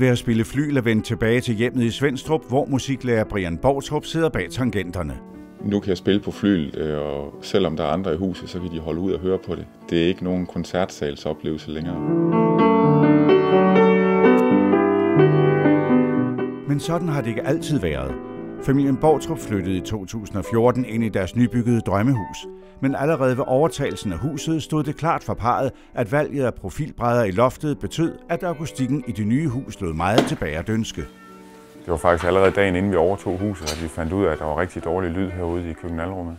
ved at spille flygel er vendt tilbage til hjemmet i Svenstrup, hvor musiklærer Brian Boutrup sidder bag tangenterne. Nu kan jeg spille på flygel, og selvom der er andre i huset, så kan de holde ud og høre på det. Det er ikke nogen koncertsalsoplevelse længere. Men sådan har det ikke altid været. Familien Boutrup flyttede i 2014 ind i deres nybyggede drømmehus. Men allerede ved overtagelsen af huset stod det klart for parret, at valget af profilbrædder i loftet betød, at akustikken i det nye hus lod meget tilbage at ønske. Det var faktisk allerede dagen inden vi overtog huset, at vi fandt ud af, at der var rigtig dårlig lyd herude i køkkenalrummet.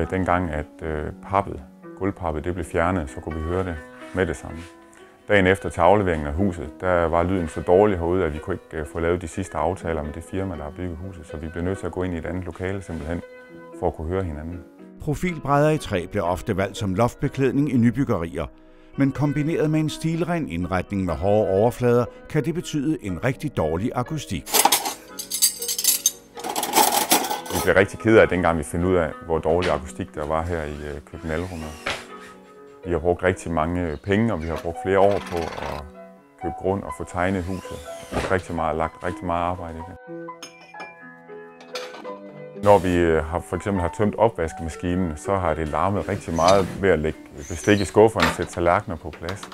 Dengang at gulvpappet blev fjernet, så kunne vi høre det med det samme. Dagen efter til afleveringen af huset, der var lyden så dårlig herude, at vi kunne ikke få lavet de sidste aftaler med det firma, der har bygget huset. Så vi blev nødt til at gå ind i et andet lokale simpelthen, for at kunne høre hinanden. Profilbrædder i træ blev ofte valgt som loftbeklædning i nybyggerier. Men kombineret med en stilren indretning med hårde overflader, kan det betyde en rigtig dårlig akustik. Vi blev rigtig ked af, dengang vi fandt ud af, hvor dårlig akustik der var her i køkkenalrummet. Vi har brugt rigtig mange penge, og vi har brugt flere år på at købe grund og få tegnet huset. Vi har lagt rigtig meget arbejde i det. Når vi for eksempel har tømt opvaskemaskinen, så har det larmet rigtig meget ved at lægge bestik i skufferne og sætte tallerkener på plads.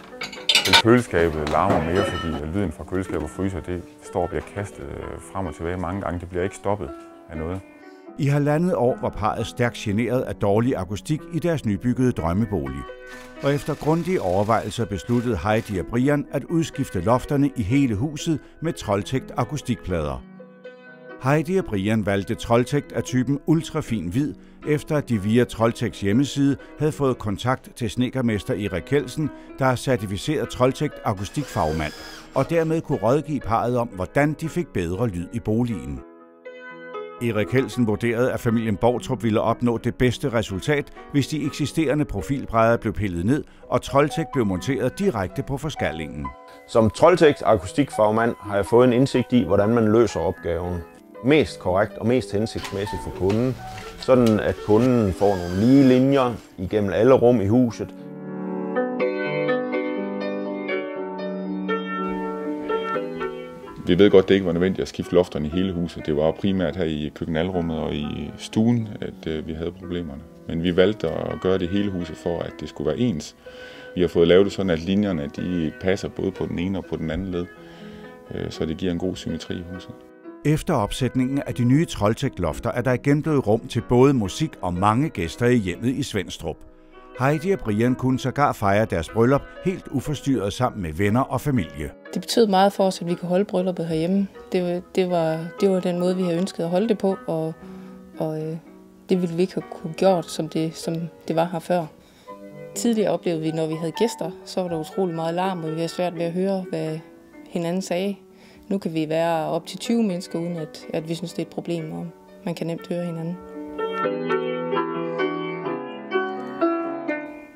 Køleskabet larmer mere, fordi lyden fra køleskabet og fryser, det står og bliver kastet frem og tilbage mange gange. Det bliver ikke stoppet af noget. I 1,5 år var parret stærkt generet af dårlig akustik i deres nybyggede drømmebolig. Og efter grundige overvejelser besluttede Heidi og Brian at udskifte lofterne i hele huset med Trolltekt akustikplader. Heidi og Brian valgte Trolltekt af typen ultrafin hvid, efter at de via Trolltekts hjemmeside havde fået kontakt til snedkermester Erik Kjeldsen, der er certificeret Trolltekt akustikfagmand, og dermed kunne rådgive parret om, hvordan de fik bedre lyd i boligen. Erik Kjeldsen vurderede, at familien Boutrup ville opnå det bedste resultat, hvis de eksisterende profilbrædder blev pillet ned, og Trolltekt blev monteret direkte på forskallingen. Som Trolltekt akustikfagmand har jeg fået en indsigt i, hvordan man løser opgaven mest korrekt og mest hensigtsmæssigt for kunden, sådan at kunden får nogle lige linjer igennem alle rum i huset. Vi ved godt, at det ikke var nødvendigt at skifte lofterne i hele huset. Det var primært her i køkkenalrummet og i stuen, at vi havde problemerne. Men vi valgte at gøre det i hele huset for, at det skulle være ens. Vi har fået lavet det sådan, at linjerne de passer både på den ene og på den anden led, så det giver en god symmetri i huset. Efter opsætningen af de nye Trolltekt-lofter er der igen blevet rum til både musik og mange gæster i hjemmet i Svenstrup. Heidi og Brian kunne sågar fejre deres bryllup helt uforstyrret sammen med venner og familie. Det betød meget for os, at vi kunne holde brylluppet herhjemme. Det var den måde, vi havde ønsket at holde det på, og det ville vi ikke have kunne gjort, som det var her før. Tidligere oplevede vi, når vi havde gæster, så var der utrolig meget larm, og vi havde svært ved at høre, hvad hinanden sagde. Nu kan vi være op til 20 mennesker, uden at vi synes, det er et problem, og man kan nemt høre hinanden.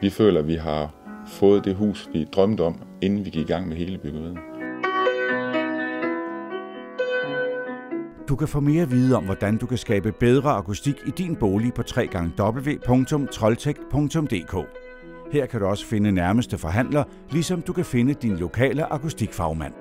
Vi føler, at vi har fået det hus, vi drømte om, inden vi gik i gang med hele byggeriet. Du kan få mere at vide om, hvordan du kan skabe bedre akustik i din bolig på www.trolltekt.dk. Her kan du også finde nærmeste forhandler, ligesom du kan finde din lokale akustikfagmand.